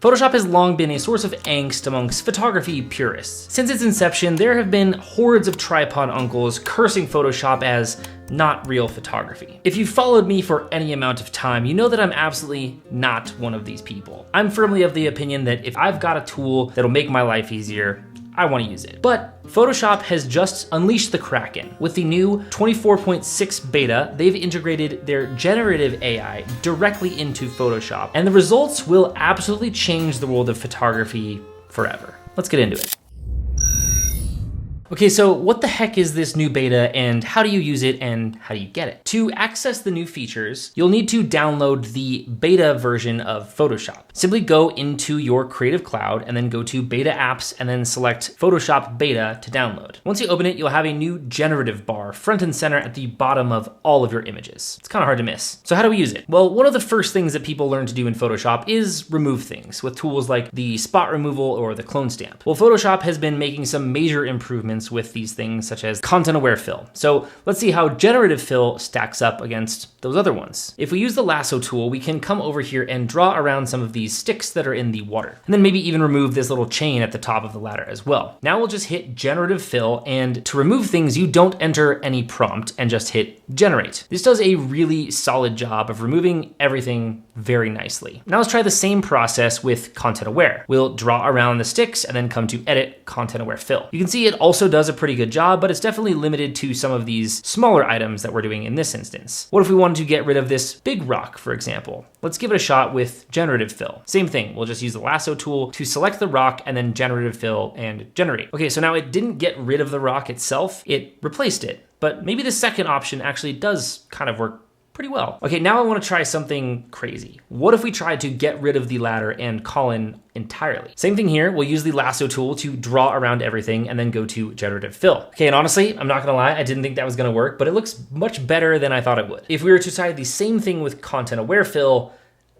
Photoshop has long been a source of angst amongst photography purists. Since its inception, there have been hordes of tripod uncles cursing Photoshop as not real photography. If you've followed me for any amount of time, you know that I'm absolutely not one of these people. I'm firmly of the opinion that if I've got a tool that'll make my life easier, I want to use it. But Photoshop has just unleashed the Kraken. With the new 24.6 beta, they've integrated their generative AI directly into Photoshop, and the results will absolutely change the world of photography forever. Let's get into it. Okay, so what the heck is this new beta and how do you use it and how do you get it? To access the new features, you'll need to download the beta version of Photoshop. Simply go into your Creative Cloud and then go to Beta Apps and then select Photoshop Beta to download. Once you open it, you'll have a new generative bar front and center at the bottom of all of your images. It's kind of hard to miss. So how do we use it? Well, one of the first things that people learn to do in Photoshop is remove things with tools like the spot removal or the clone stamp. Well, Photoshop has been making some major improvements with these things such as content-aware fill. So let's see how generative fill stacks up against those other ones. If we use the lasso tool, we can come over here and draw around some of these sticks that are in the water, and then maybe even remove this little chain at the top of the ladder as well. Now we'll just hit generative fill, and to remove things, you don't enter any prompt and just hit generate. This does a really solid job of removing everything very nicely. Now let's try the same process with content aware. We'll draw around the sticks and then come to edit content aware fill. You can see it also does a pretty good job, but it's definitely limited to some of these smaller items that we're doing in this instance. What if we wanted to get rid of this big rock, for example? Let's give it a shot with generative fill. Same thing, we'll just use the lasso tool to select the rock and then generative fill and generate. Okay, so now it didn't get rid of the rock itself, it replaced it. But maybe the second option actually does kind of work pretty well. Okay, now I want to try something crazy. What if we tried to get rid of the ladder and call in entirely? Same thing here, we'll use the lasso tool to draw around everything and then go to generative fill. Okay, and honestly, I'm not gonna lie, I didn't think that was gonna work, but it looks much better than I thought it would. If we were to try the same thing with content aware fill,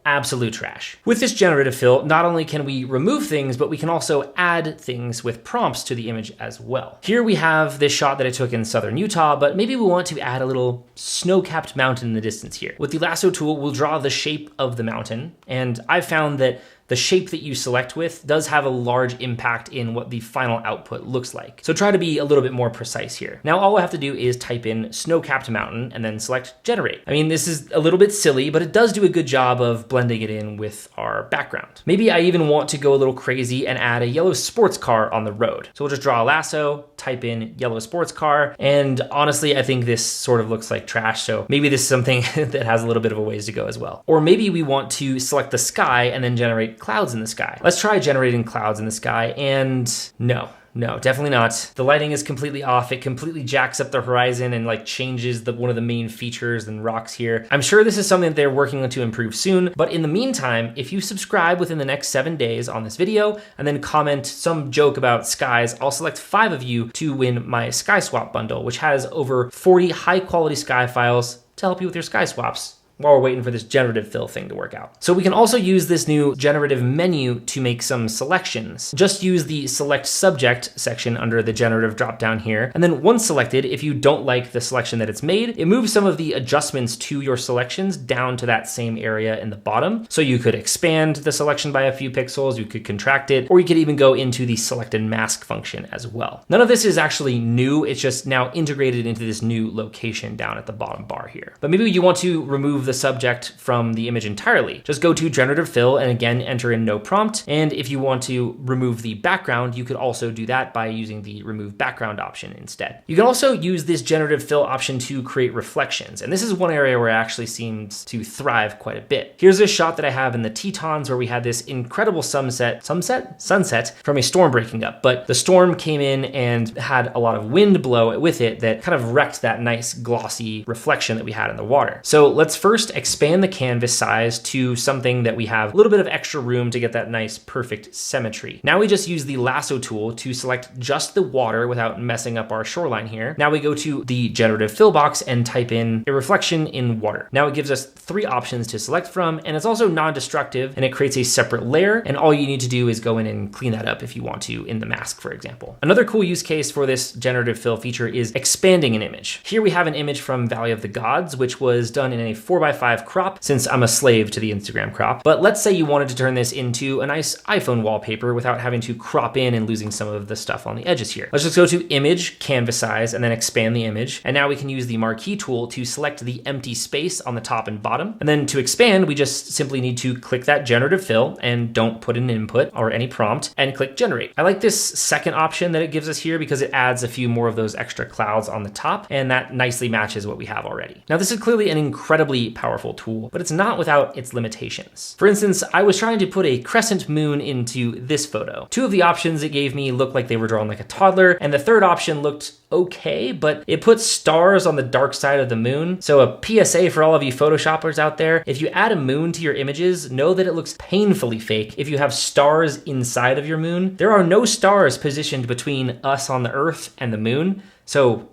absolute trash. With this generative fill, not only can we remove things, but we can also add things with prompts to the image as well. Here we have this shot that I took in southern Utah, but maybe we want to add a little snow-capped mountain in the distance here. With the lasso tool, we'll draw the shape of the mountain, and I've found that the shape that you select with does have a large impact in what the final output looks like. So try to be a little bit more precise here. Now all I have to do is type in snow-capped mountain and then select generate. I mean, this is a little bit silly, but it does do a good job of blending it in with our background. Maybe I even want to go a little crazy and add a yellow sports car on the road. So we'll just draw a lasso, type in yellow sports car, and honestly, I think this sort of looks like trash, so maybe this is something that has a little bit of a ways to go as well. Or maybe we want to select the sky and then generate clouds in the sky. Let's try generating clouds in the sky, and no, definitely not. The lighting is completely off. It completely jacks up the horizon and like changes one of the main features and rocks here. I'm sure this is something that they're working on to improve soon, but in the meantime, if you subscribe within the next 7 days on this video and then comment some joke about skies, I'll select 5 of you to win my Sky Swap bundle, which has over 40 high quality sky files to help you with your sky swaps while we're waiting for this generative fill thing to work out. So we can also use this new generative menu to make some selections. Just use the select subject section under the generative dropdown here. And then once selected, if you don't like the selection that it's made, it moves some of the adjustments to your selections down to that same area in the bottom. So you could expand the selection by a few pixels, you could contract it, or you could even go into the select and mask function as well. None of this is actually new, it's just now integrated into this new location down at the bottom bar here. But maybe you want to remove the subject from the image entirely. Just go to generative fill and again enter in no prompt. And if you want to remove the background, you could also do that by using the remove background option instead. You can also use this generative fill option to create reflections. And this is one area where it actually seems to thrive quite a bit. Here's a shot that I have in the Tetons where we had this incredible sunset from a storm breaking up. But the storm came in and had a lot of wind blow with it that kind of wrecked that nice glossy reflection that we had in the water. So let's first expand the canvas size to something that we have a little bit of extra room to get that nice perfect symmetry. Now we just use the lasso tool to select just the water without messing up our shoreline here. Now we go to the generative fill box and type in a reflection in water. Now it gives us 3 options to select from, and it's also non-destructive and it creates a separate layer, and all you need to do is go in and clean that up if you want to in the mask, for example. Another cool use case for this generative fill feature is expanding an image. Here we have an image from Valley of the Gods, which was done in a 4 4:5 crop since I'm a slave to the Instagram crop. But let's say you wanted to turn this into a nice iPhone wallpaper without having to crop in and losing some of the stuff on the edges here. Let's just go to image, canvas size, and then expand the image. And now we can use the marquee tool to select the empty space on the top and bottom. And then to expand, we just simply need to click that generative fill and don't put in an input or any prompt and click generate. I like this second option that it gives us here because it adds a few more of those extra clouds on the top, and that nicely matches what we have already. Now, this is clearly an incredibly powerful tool, but it's not without its limitations. For instance, I was trying to put a crescent moon into this photo. Two of the options it gave me looked like they were drawn like a toddler, and the third option looked okay, but it puts stars on the dark side of the moon. So a PSA for all of you Photoshoppers out there, if you add a moon to your images, know that it looks painfully fake if you have stars inside of your moon. There are no stars positioned between us on the Earth and the moon, so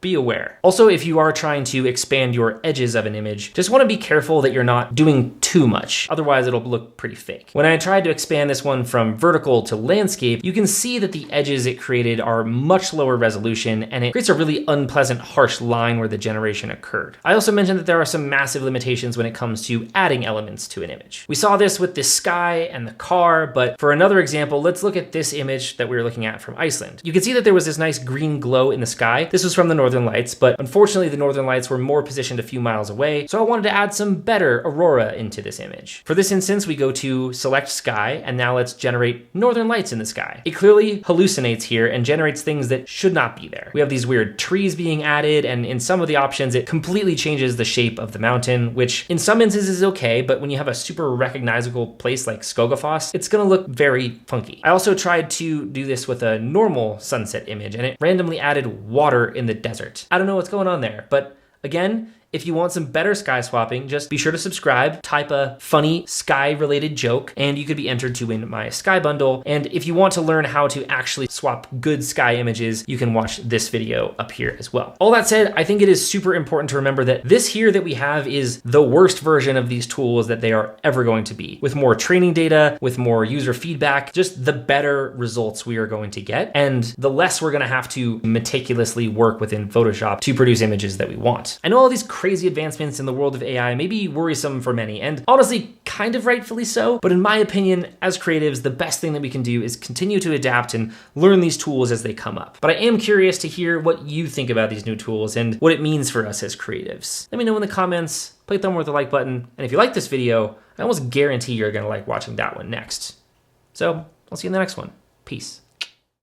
be aware. Also, if you are trying to expand your edges of an image, just want to be careful that you're not doing too much. Otherwise, it'll look pretty fake. When I tried to expand this one from vertical to landscape, you can see that the edges it created are much lower resolution, and it creates a really unpleasant, harsh line where the generation occurred. I also mentioned that there are some massive limitations when it comes to adding elements to an image. We saw this with the sky and the car, but for another example, let's look at this image that we were looking at from Iceland. You can see that there was this nice green glow in the sky. This was from the Northern Lights, but unfortunately the Northern Lights were more positioned a few miles away, so I wanted to add some better aurora into this image. For this instance, we go to select sky, and now let's generate Northern Lights in the sky. It clearly hallucinates here and generates things that should not be there. We have these weird trees being added, and in some of the options, it completely changes the shape of the mountain, which in some instances is okay, but when you have a super recognizable place like Skogafoss, it's gonna look very funky. I also tried to do this with a normal sunset image, and it randomly added water in the desert. I don't know what's going on there, but again, if you want some better sky swapping, just be sure to subscribe, type a funny sky-related joke, and you could be entered to win my sky bundle. And if you want to learn how to actually swap good sky images, you can watch this video up here as well. All that said, I think it is super important to remember that this here that we have is the worst version of these tools that they are ever going to be. With more training data, with more user feedback, just the better results we are going to get, and the less we're gonna have to meticulously work within Photoshop to produce images that we want. I know all these crazy advancements in the world of AI may be worrisome for many, and honestly, kind of rightfully so, but in my opinion, as creatives, the best thing that we can do is continue to adapt and learn these tools as they come up. But I am curious to hear what you think about these new tools and what it means for us as creatives. Let me know in the comments, play thumb with the like button, and if you like this video, I almost guarantee you're gonna like watching that one next. So, I'll see you in the next one. Peace.